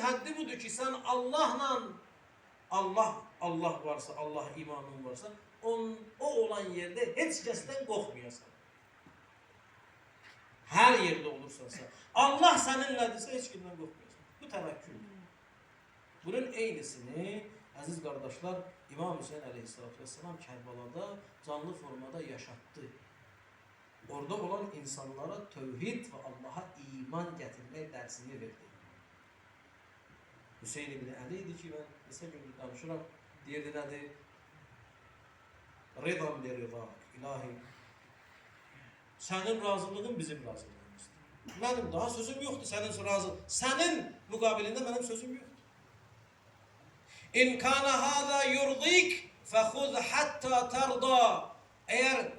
həddi budur ki, sən Allahla, Allah varsa, Allah imanın varsa, o olan yerde heç kəsdən qorxmayasan. Hər yerdə olursansa, Allah səninlədirsə, heç kimdən qorxmayasan. Bu təvəkküldür. Bunun eynisini, əziz qardaşlar, İmam Hüseyin əleyhissalatü vesselam Kərbalada canlı formada yaşatdı. Orada olan insanlara tövhid ve Allah'a iman getirmek dersini verdi. Hüseyin ibn Ali idi ki, ben neçə gündür danışıram, deyirdi nədir? Ridam bi ridak, ilahi. Sənin razılığın bizim razılığımızdır. Mənim daha sözüm yoxdur sənin razı. Sənin müqabilində mənim sözüm yoxdur. İn kana hada yurdik fəxuz hatta tarda. Eğer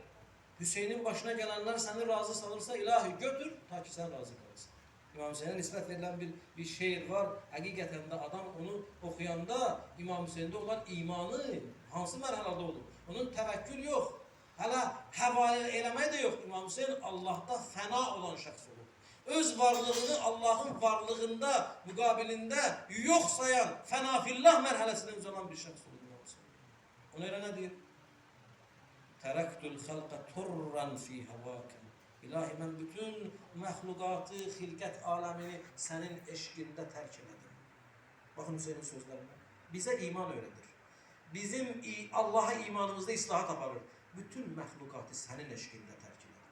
Hüseyin'in başına gelenler seni razı sanırsa ilahi götür ta ki sen razı kalırsın. İmam Hüseyin'e nispet verilen bir şiir var. Hakikaten de adam onu okuyanda İmam Hüseyin'de olan imanı hansı merhalede olur? Onun tevekkül yok. Hala havaya eləmək de yok. İmam Hüseyin Allah'ta fena olan şəxs olur. Öz varlığını Allah'ın varlığında, müqabilində yok sayan, fena fillah merhalesine uzanan bir şəxs olur İmam Hüseyin. Ona göre ne diyeyim? Teraktul halqa turran fi havaken. İlahi mən bütün məxluqatı, xilqət aləmini sənin eşqində tərk elədim. Baxın Hüseynin sözlərinə. Bizə iman öyrədir. Bizim Allah'a imanımızda islahat aparır. Bütün məxluqatı sənin eşqində tərk elədim.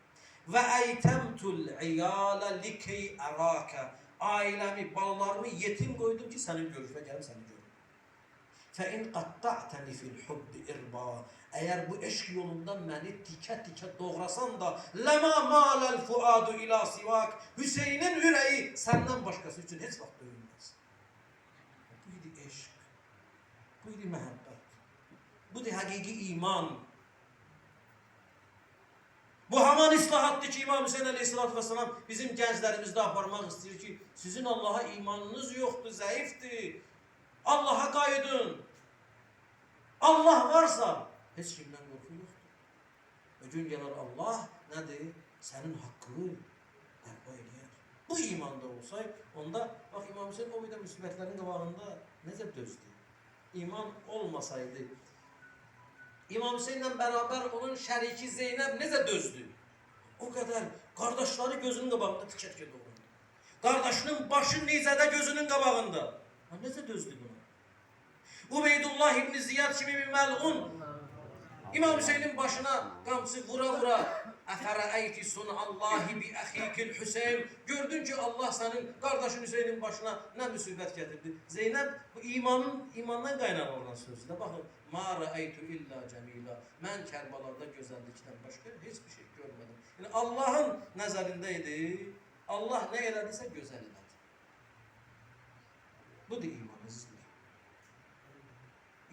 Və əytəmtul iyala likey əraka. Ailəmi, balalarımı yetim qoydum ki, sənin görüşünə gəlim, səni görüm. فَاِنْ قَطَّعْتَنِ فِي الْحُبِّ اِرْبَا. Eğer bu eşk yolundan beni tike tike doğrasan da لَمَا مَالَ الْفُعَادُ اِلَى سِوَاكَ. Hüseyin'in yüreği senden başkası için hiç vakit dövülmez. Bu idi eşk. Bu idi mehabbet. Bu idi hakiki iman. Bu haman islahattır ki İmam Hüseyin aleyhissalatü vesselam bizim gençlerimizde aparmak istiyor ki sizin Allah'a imanınız yoktu, zayıftı. Allah'a kaydın. Allah varsa hiç kimden korku yoktur. O gün gelir Allah nedir? Senin hakkını bərpa edir. Bu imanda olsaydı, onda bak İmam Hüseyin o bir müsibətlərin qabağında necə dözdü? İman olmasaydı, İmam Hüseyin'le beraber onun şəriki Zeynep necə dözdü? O kadar kardeşleri gözünün qabağında tikə-tikə doğrandı. Kardeşinin başı nizədə gözünün qabağında. Ha, necə dözdü buna? Ubeydullah İbn Ziyad kimi bir melun İmam Hüseyin'in başına kamçı vura vura Efereyti sunallahi bi ahikil Hüseyin. Gördün ki Allah senin kardeşin Hüseyin'in başına ne musibet getirdi. Zeynep bu imandan kaynağı olan sözüne bakın. Ma ra'aytu illa cemila. Ben Kerbala'da güzellikten başka hiçbir şey görmedim. Yani Allah'ın nazarındaydı. Allah ne elediyse güzel eledi. Bu da imanımızdır.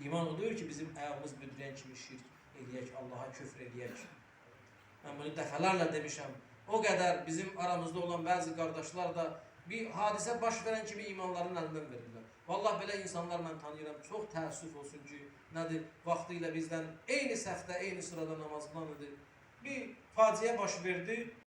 İman oluyor ki bizim ayağımız büdrəyən kimi şirk eləyək, Allah'a küfr eləyək. Ben bunu dəfələrlə demişəm. O kadar bizim aramızda olan bazı kardeşler da bir hadise baş veren kimi imanların elinden verirler. Vallahi böyle insanlar ben tanıyıram. Çok təəssüf olsun ki, nedir? Vaxtıyla bizden eyni səhvdə, eyni sırada namaz kılan idi. Bir faciə baş verdi.